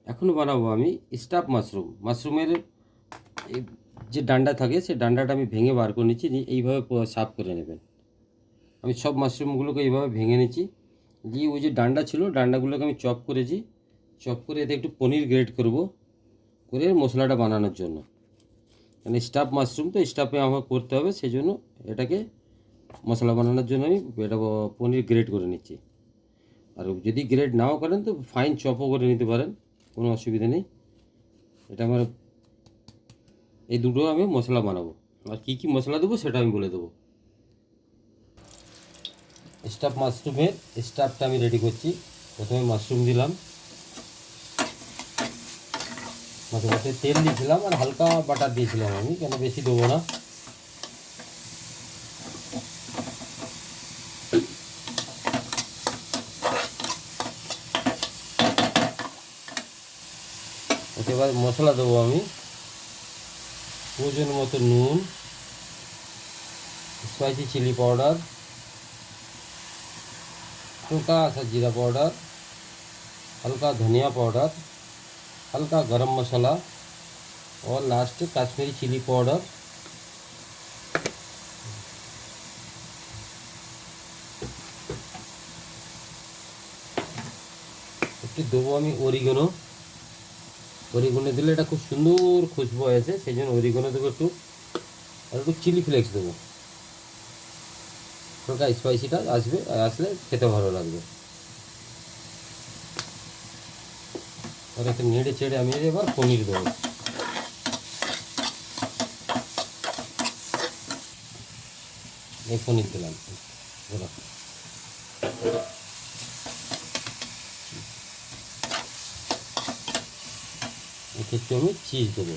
এখন বানাবো আমি স্টাফ মাশরুম। মাশরুমের এই যে ডান্ডা থাকে সেই ডান্ডাটা আমি ভেঙে বার করে নিচ্ছি, নিয়ে এইভাবে সাফ করে নেবেন। আমি সব মাশরুমগুলোকে এইভাবে ভেঙে নিচ্ছি, দিয়ে ওই যে ডান্ডা ছিল ডান্ডাগুলোকে আমি চপ করেছি, চপ করে এতে একটু পনির গ্রেট করব, করে মশলাটা বানানোর জন্য। মানে স্টাফ মাশরুম তো স্টাফে আমার করতে হবে, সেই জন্য এটাকে মশলা বানানোর জন্য আমি এটা পনির গ্রেট করে নিচ্ছি। আর যদি গ্রেড নাও করেন তো ফাইন চপও করে নিতে পারেন, কোনো অসুবিধা নেই। এটা আমার এই দুটো আমি মশলা বানাবো। আর কী কী মশলা দেবো সেটা আমি বলে দেবো। স্টাফ মাশরুমের স্টাফটা আমি রেডি করছি। প্রথমে মাশরুম দিলাম, মাঝে মাঝে তেল দিয়েছিলাম আর হালকা বাটার দিয়েছিলাম আমি, কেন বেশি দেবো না। এবার মশলা দেবো আমি প্রয়োজন মতো নুন, স্পাইসি চিলি পাউডার, हल्का सा जीरा पाउडर, हल्का धनिया पाउडर, हल्का गरम मसाला और लास्ट कश्मीरी चिली पाउडर। একটু দেবো আমি অরিগানো। অরিগানো দিলে এটা খুব সুন্দর খুশবু আছে, সেই জন্য অরিগানো দেবো একটু। আর একটু চিলি ফ্লেক্স দেবো, হালকা স্পাইসিটা আসলে খেতে ভালো লাগবে। আর একটু নেড়ে চেড়ে আমি এবার পনির দেবো। এই পনির দিলাম বলো। একটু আমি চিজ দেবো,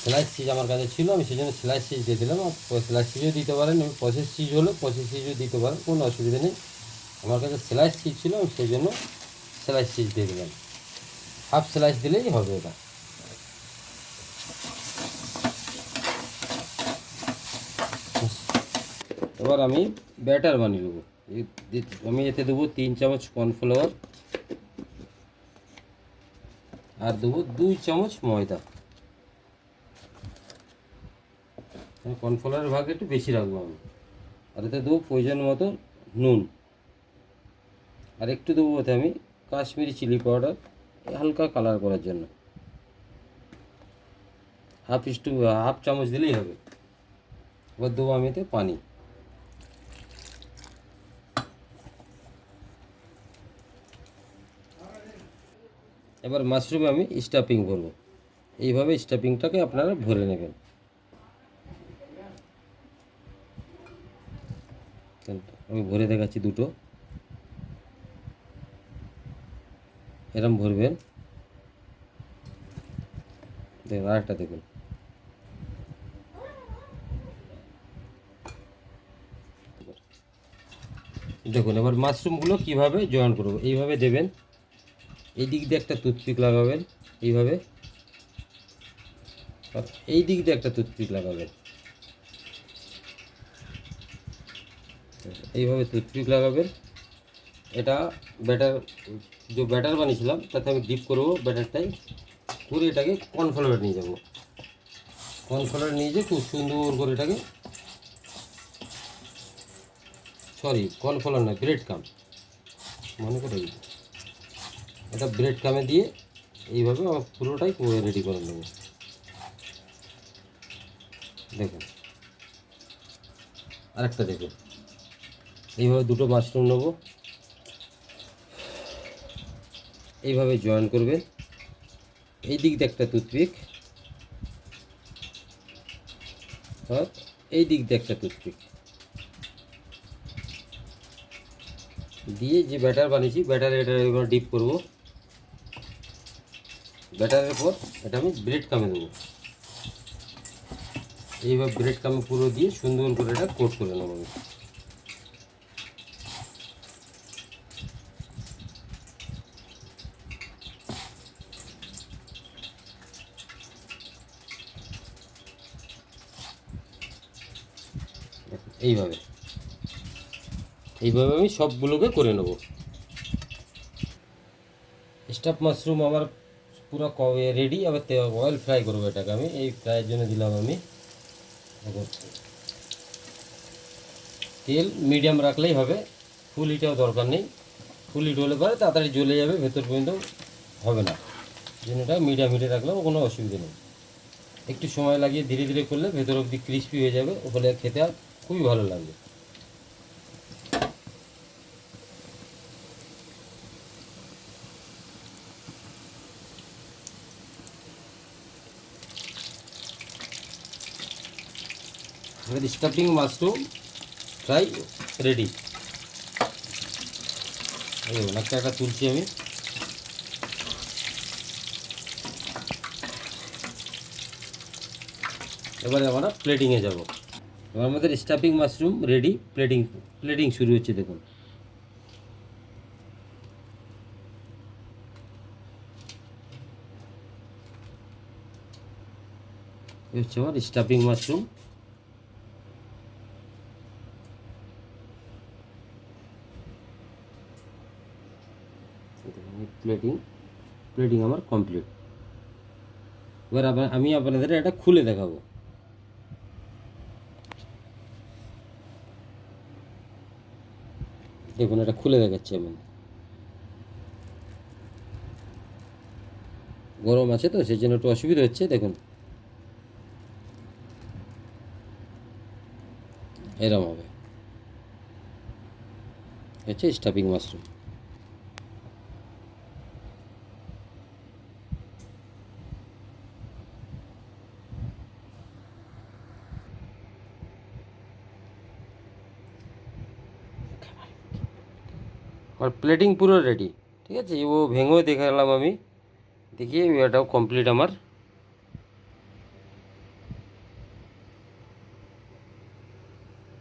স্লাইস চিজ আমার কাছে ছিল, আমি সেই জন্য স্লাইস চিজ দিয়ে দিলাম। আর স্লাইস চিজও দিতে পারেন, আমি প্রসেস চিজ হলে প্রসেস চিজও দিতে পারেন, কোনো অসুবিধা নেই। আমার কাছে স্লাইস চিজ ছিল, আমি সেই জন্য স্লাইস চিজ দিয়ে দিলাম। হাফ স্লাইস দিলেই হবে এটা। এবার আমি ব্যাটার বানিয়ে নেবো। আমি এতে দেবো 3 চামচ কর্নফ্লাওয়ার, আর দেবো 2 চামচ ময়দা। কর্নফ্লাওয়ারের ভাগ একটু বেশি রাখবো আমি। আর এতে দেবো প্রয়োজন মতো নুন, আর একটু দেবো ওতে আমি কাশ্মীরি চিলি পাউডার, হালকা কালার করার জন্য। হাফ চামচ দিলেই হবে। এবার দেবো আমি এতে পানি। এবার মাশরুমে আমি স্টাফিং ভরবো। এইভাবে স্টাফিংটাকে আপনারা ভরে নেবেন। আমি ভরে দেখাচ্ছি দুটো, এরম ভরবেন। দেখুন আরেকটা দেখুন। দেখুন এবার মাশরুমগুলো কীভাবে জয়েন করবো, এইভাবে দেবেন। এই দিক দিয়ে একটা টুথপিক লাগাবেন এইভাবে, আর এই দিক দিয়ে একটা টুথপিক লাগাবেন এইভাবে টুথপিক লাগাবেন। এটা ব্যাটার বানিয়েছিলাম তাতে আমি ডিপ করবো ব্যাটারটাই, করে এটাকে কর্নফ্লাওয়ার নিয়ে যাব। কর্নফ্লাওয়ার নিয়ে যেয়ে খুব সুন্দর করে এটাকে, কর্নফ্লাওয়ার নয়, ব্রেড কাম মনে করে, এটা ব্রেড কামে দিয়ে এইভাবে আমার পুরোটাই রেডি করে নেব। দেখুন আরেকটা দেখুন, এইভাবে দুটো মাশরুম নেব, এইভাবে জয়েন করবেন। এই দিক দিয়ে একটা টুথপিক, আর এই দিক দিয়ে একটা টুথপিক দিয়ে যে ব্যাটার বানিয়েছি ব্যাটারে এটা এবার ডিপ করব। ব্যাটারের পর এটা আমি ব্রেড কামে দেবো। এইভাবে ব্রেড কামে পুরো দিয়ে সুন্দর করে এটা কোট করে নেব আমি। এইভাবে এইভাবে আমি সবগুলোকে করে নেব। স্টাফ মাশরুম আমার পুরো রেডি। আবার অয়েল ফ্রাই করবো এটাকে আমি, এই ফ্রাইয়ের জন্য দিলাম আমি দেখুন তেল মিডিয়াম রাখলেই হবে, ফুল হিটাও দরকার নেই। ফুল হিট হলে পরে তাড়াতাড়ি জ্বলে যাবে, ভেতর পর্যন্ত হবে না, জন্য এটা মিডিয়াম হিটে রাখলেও কোনো অসুবিধা নেই। একটু সময় লাগিয়ে ধীরে ধীরে করলে ভেতর অবধি ক্রিস্পি হয়ে যাবে, ওগুলো খেতে আর খুবই ভালো লাগবে। আমাদের স্টাফিং মাশরুম ফ্রাই রেডি। এই দেখুন একটা একটা তুলছি আমি। এবারে আমরা প্লেটিংয়ে যাব। এবার আমাদের স্টাফিং মাশরুম রেডি, প্লেটিং শুরু হচ্ছে দেখুন। এই হচ্ছে আমার স্টাফিং মাশরুম। প্লেটিং প্লেটিং আমার কমপ্লিট। এবার আমি আপনাদের এটা খুলে দেখাবো। দেখুন এটা খুলে দেখাচ্ছি আমি। গরম আছে তো সেই জন্য একটু অসুবিধা হচ্ছে। দেখুন এরম হবে, হচ্ছে স্টাফিং মাশরুম। আর প্লেটিং পুরো রেডি, ঠিক আছে। ও ভেঙেও দেখালাম আমি, দেখিয়ে এটাও কমপ্লিট আমার।